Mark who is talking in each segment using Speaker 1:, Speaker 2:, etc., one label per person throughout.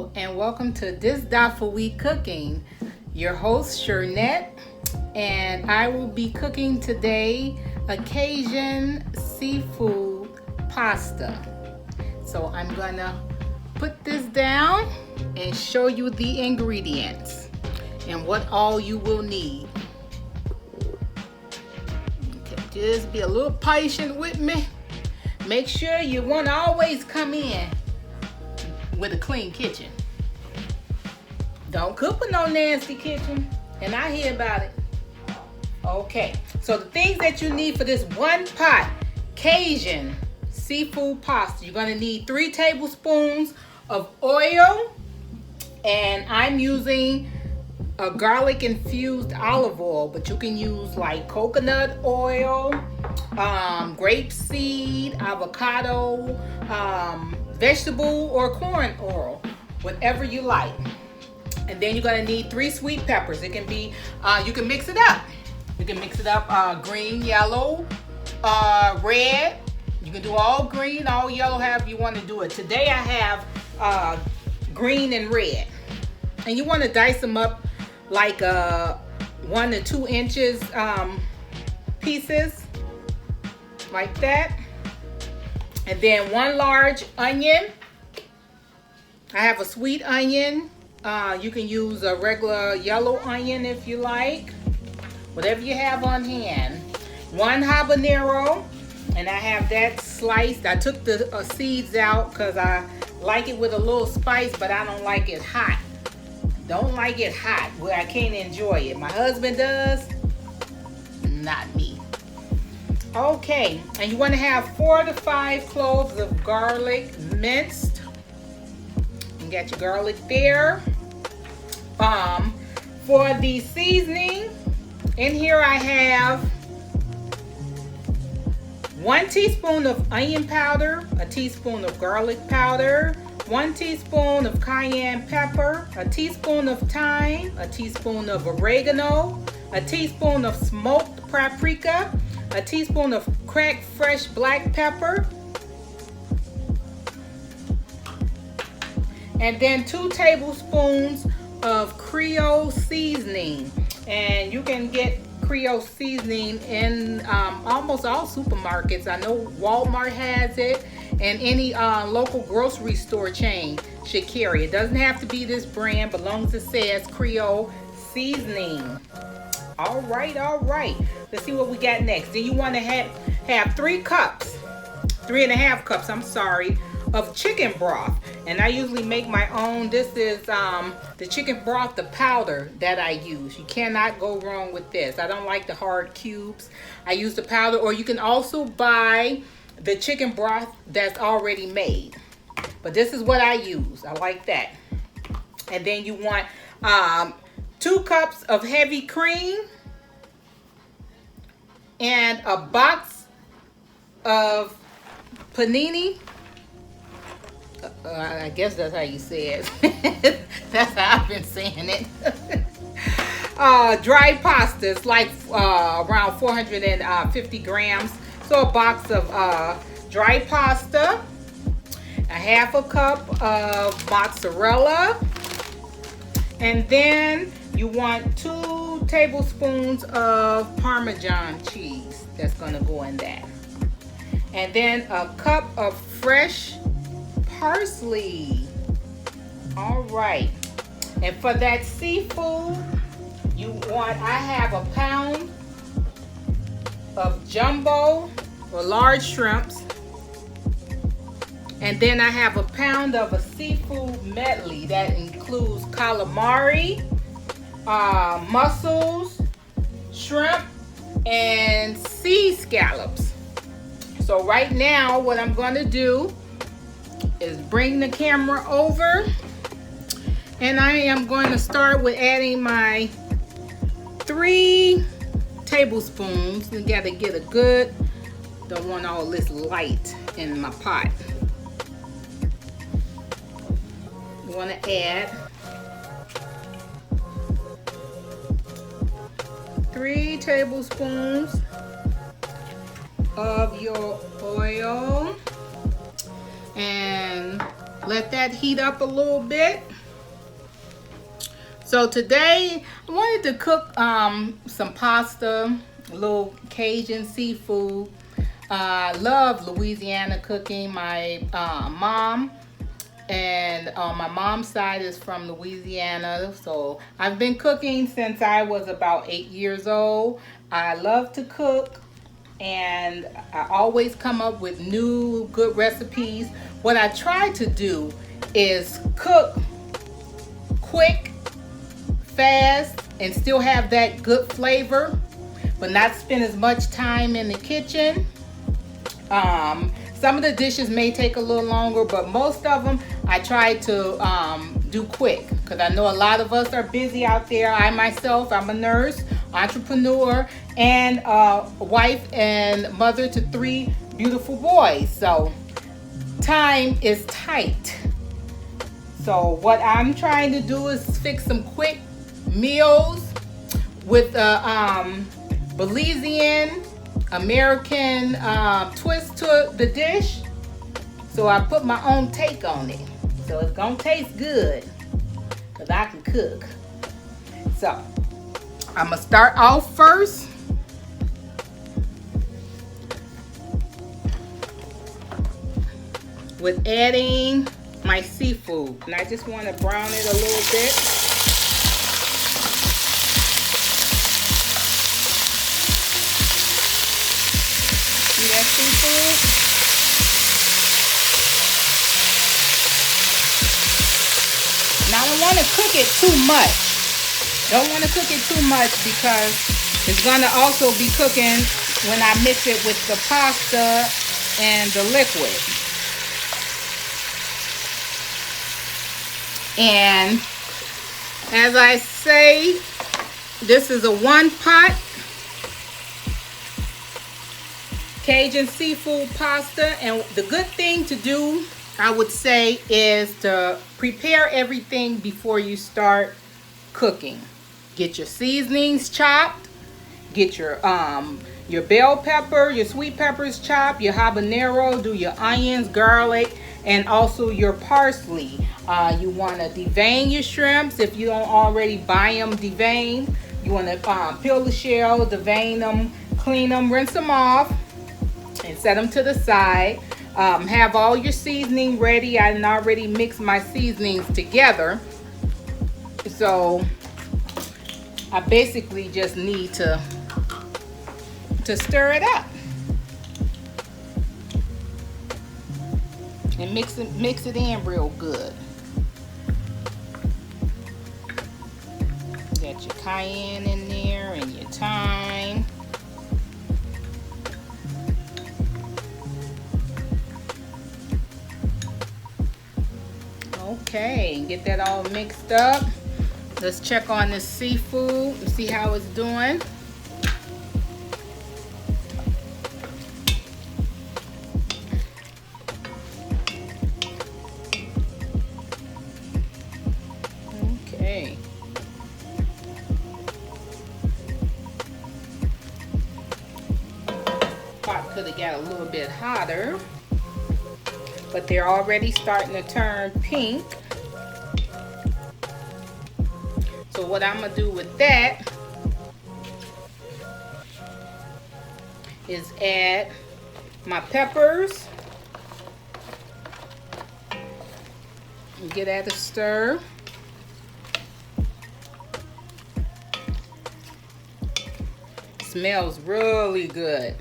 Speaker 1: Hello and welcome to This Dot for We Cooking. Your host Shernette, and I will be cooking today a Cajun seafood pasta. So I'm gonna put this down and show you the ingredients and what all you will need. Okay, just be a little patient with me. Make sure you want to always come in with a clean kitchen. Don't cook with no nasty kitchen, and I hear about it. Okay, so the things that you need for this one pot Cajun seafood pasta, you're gonna need 3 tablespoons of oil, and I'm using a garlic infused olive oil, but you can use like coconut oil, grapeseed, avocado, vegetable or corn oil, whatever you like. And then you're gonna need 3 sweet peppers. It can be, you can mix it up. You can mix it up green, yellow, red. You can do all green, all yellow, however you want to do it. Today I have green and red. And you want to dice them up like 1 to 2 inches pieces, like that. And then 1 large onion. I have a sweet onion. You can use a regular yellow onion if you like. Whatever you have on hand. 1 habanero. And I have that sliced. I took the seeds out because I like it with a little spice, but I don't like it hot. Don't like it hot where I can't enjoy it. My husband does, not me. Okay, and you want to have 4 to 5 cloves of garlic minced. You got your garlic there. For the seasoning, in here I have 1 teaspoon of onion powder, a teaspoon of garlic powder, 1 teaspoon of cayenne pepper, a teaspoon of thyme, a teaspoon of oregano, a teaspoon of smoked paprika, a teaspoon of cracked fresh black pepper, and then 2 tablespoons of Creole seasoning. And you can get Creole seasoning in almost all supermarkets. I know Walmart has it, and any local grocery store chain should carry it. Doesn't have to be this brand, but as long as it says Creole seasoning. All right. Let's see what we got next. Then you want to have 3 and a half cups, of chicken broth. And I usually make my own. This is the chicken broth, the powder that I use. You cannot go wrong with this. I don't like the hard cubes. I use the powder, or you can also buy the chicken broth that's already made. But this is what I use. I like that. And then you want 2 cups of heavy cream and a box of panini. I guess that's how you say it. That's how I've been saying it. Dry pasta. It's like around 450 grams. So a box of dry pasta. A 1/2 cup of mozzarella. And then you want 2 tablespoons of Parmesan cheese. That's going to go in that. And then a cup of fresh parsley. All right. And for that seafood, I have a pound of jumbo or large shrimps. And then I have a pound of a seafood medley that includes calamari, mussels, shrimp, and sea scallops. So right now, what I'm going to do is bring the camera over, and I am going to start with adding my 3 tablespoons. You got to get a good, don't want all this light in my pot. You want to add 3 tablespoons of your oil, and let that heat up a little bit. So today I wanted to cook some pasta, a little Cajun seafood. I love Louisiana cooking. My mom and my mom's side is from Louisiana, so I've been cooking since I was about 8 years old. I love to cook, and I always come up with new good recipes. What I try to do is cook quick, fast, and still have that good flavor, but not spend as much time in the kitchen. Some of the dishes may take a little longer, but most of them I try to do quick, because I know a lot of us are busy out there. I myself, I'm a nurse, entrepreneur, and wife and mother to 3 beautiful boys. So time is tight. So what I'm trying to do is fix some quick meals with Belizean American twist to the dish. So I put my own take on it. So it's gonna taste good, because I can cook. So I'm gonna start off first with adding my seafood. And I just want to brown it a little bit. See that seafood? Now I don't want to cook it too much. Don't want to cook it too much, because it's going to also be cooking when I mix it with the pasta and the liquid. And as I say, this is a 1-pot Cajun seafood pasta. And the good thing to do, I would say, is to prepare everything before you start cooking. Get your seasonings chopped. Get your bell pepper, your sweet peppers chopped, your habanero, do your onions, garlic, and also your parsley. You want to devein your shrimps if you don't already buy them deveined. You want to peel the shell, devein them, clean them, rinse them off, and set them to the side. Have all your seasoning ready. I already mixed my seasonings together. So I basically just need to stir it up and mix it in real good. Got your cayenne in there and your thyme. Okay, get that all mixed up. Let's check on the seafood and see how it's doing. Okay. Pot could have got a little bit hotter, but they're already starting to turn pink. So what I'm gonna do with that is add my peppers and get that a stir. Smells really good.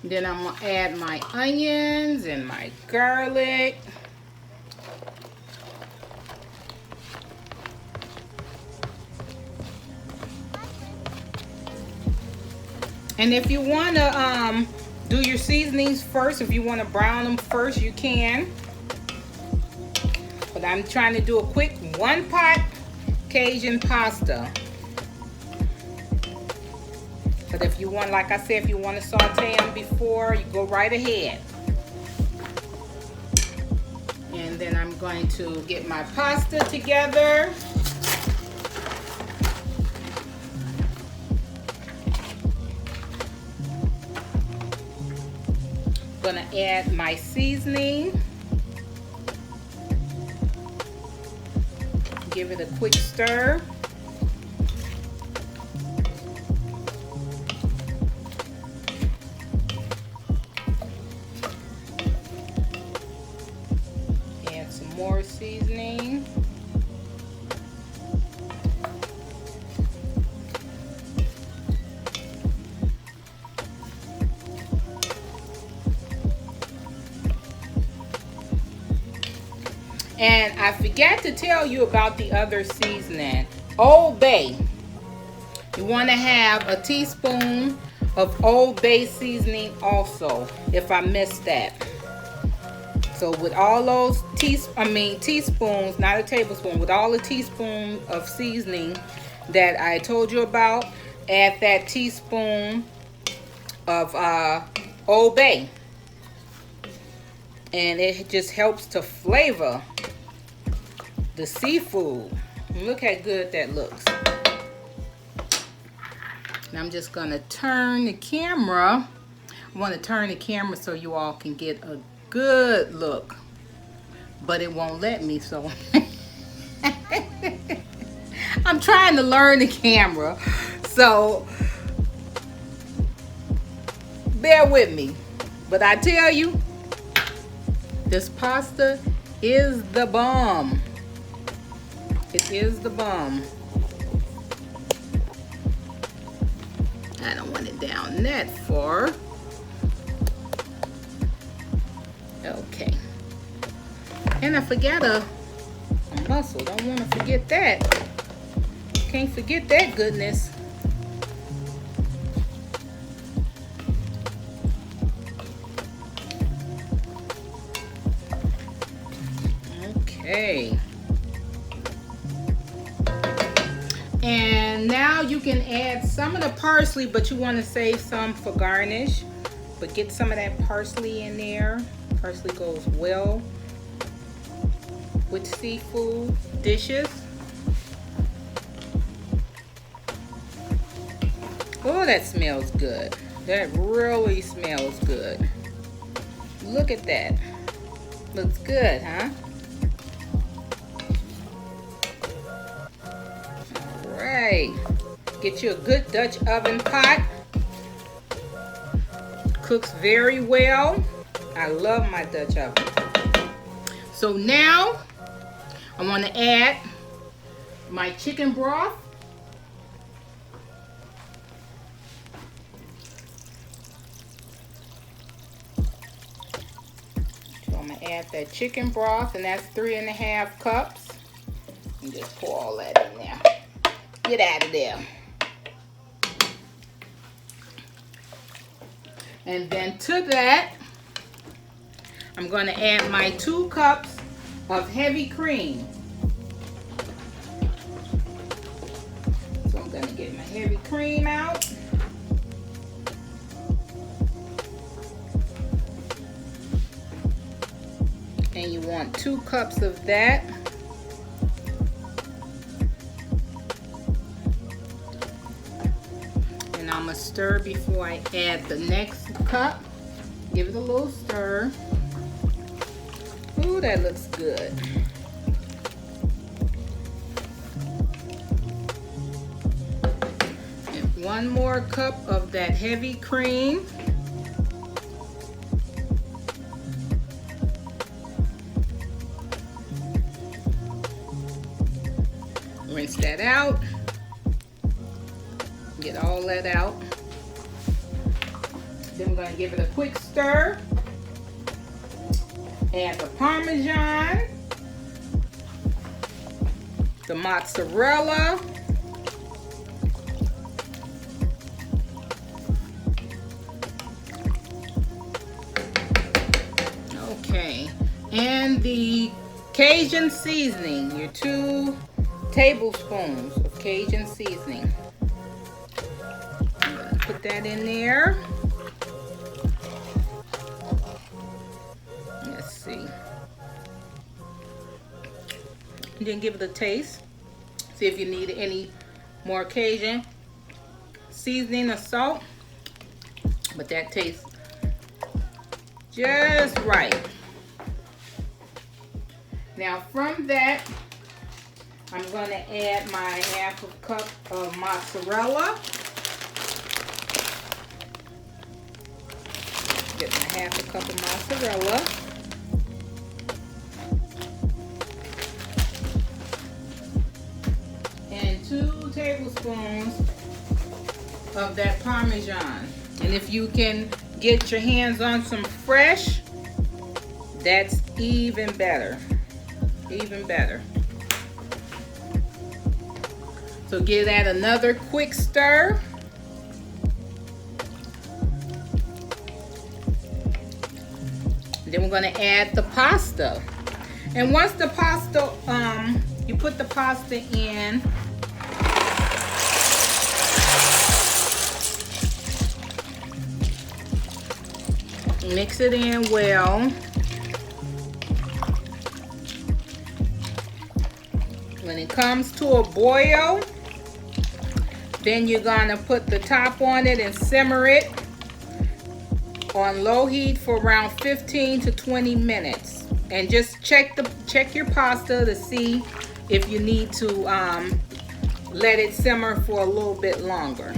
Speaker 1: Then I'm gonna add my onions and my garlic. And if you want to do your seasonings first, if you want to brown them first, you can. But I'm trying to do a quick 1-pot Cajun pasta. But if you want, like I said, if you want to saute them before, you go right ahead. And then I'm going to get my pasta together. Gonna add my seasoning. give it a quick stir. Add some more seasoning. And I forgot to tell you about the other seasoning. Old Bay. You want to have a teaspoon of Old Bay seasoning also, if I missed that. So with all those teaspoons, not a tablespoon, with all the teaspoons of seasoning that I told you about, add that teaspoon of Old Bay. And it just helps to flavor the seafood. Look how good that looks. And I'm just gonna turn the camera. I want to turn the camera so you all can get a good look, but it won't let me, so I'm trying to learn the camera, so bear with me. But I tell you, this pasta is the bomb. It is the bomb. I don't want it down that far. Okay. And I forgot a mussel. Don't want to forget that. Can't forget that goodness. Okay. And now you can add some of the parsley, but you want to save some for garnish. But get some of that parsley in there. Parsley goes well with seafood dishes. Oh, that smells good. That really smells good. Look at that. Looks good, huh? Right. Get you a good Dutch oven pot. Cooks very well. I love my Dutch oven. So now I want to add my chicken broth. So I'm going to add that chicken broth, and that's 3½ cups. And just pour all that in there. Get out of there. And then to that, I'm going to add my 2 cups of heavy cream. So I'm going to get my heavy cream out. And you want 2 cups of that. I'm gonna stir before I add the next cup. Give it a little stir. Ooh, that looks good. And 1 more cup of that heavy cream. Rinse that out. Get all that out. Then we're going to give it a quick stir. Add the parmesan, the mozzarella, okay, and the Cajun seasoning, your 2 tablespoons of Cajun seasoning. Put that in there. Let's see. And then give it a taste. See if you need any more Cajun seasoning or salt. But that tastes just right. Now from that, I'm going to add my half a cup of mozzarella. Get my half a cup of mozzarella. And 2 tablespoons of that parmesan. And if you can get your hands on some fresh, that's even better. Even better. So give that another quick stir. Then we're going to add the pasta. And once the pasta, you put the pasta in, mix it in well. When it comes to a boil, then you're gonna put the top on it and simmer it on low heat for around 15 to 20 minutes. And just check your pasta to see if you need to let it simmer for a little bit longer.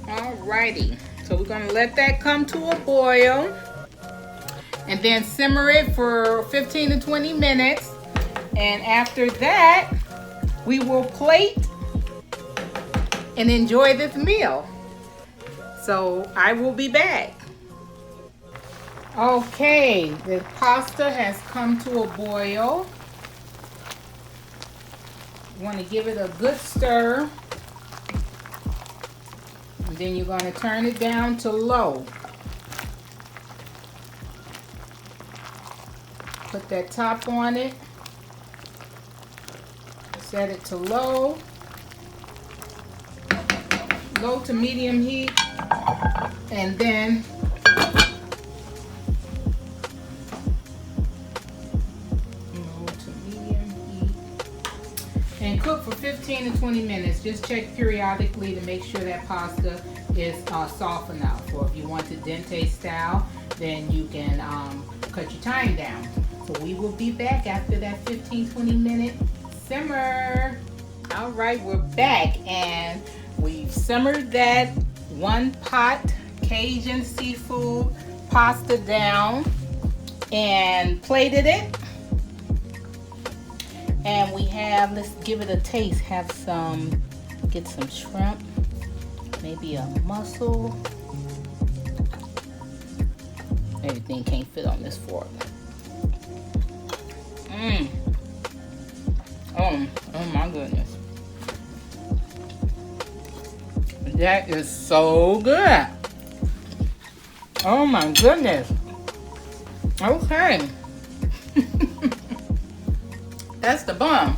Speaker 1: Alrighty, so we're gonna let that come to a boil and then simmer it for 15 to 20 minutes. And after that, we will plate and enjoy this meal. So I will be back. Okay, the pasta has come to a boil. You want to give it a good stir. And then you're going to turn it down to low. Put that top on it. Set it to low to medium heat, and then low to medium heat, and cook for 15 to 20 minutes. Just check periodically to make sure that pasta is soft enough. Or if you want it dente style, then you can cut your time down. So we will be back after that 15-20 minute simmer. All right, we're back, and we've simmered that 1 pot Cajun seafood pasta down and plated it. And we have, let's give it a taste, get some shrimp, maybe a mussel. Everything can't fit on this fork. Oh my goodness. That is so good. Oh my goodness. Okay. That's the bomb.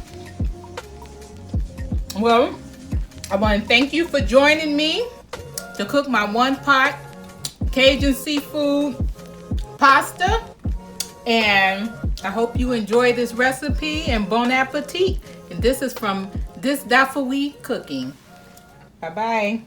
Speaker 1: Well, I want to thank you for joining me to cook my 1 pot Cajun seafood pasta. And I hope you enjoy this recipe, and bon appetit. And this is from This Dafoe Cooking. Bye-bye.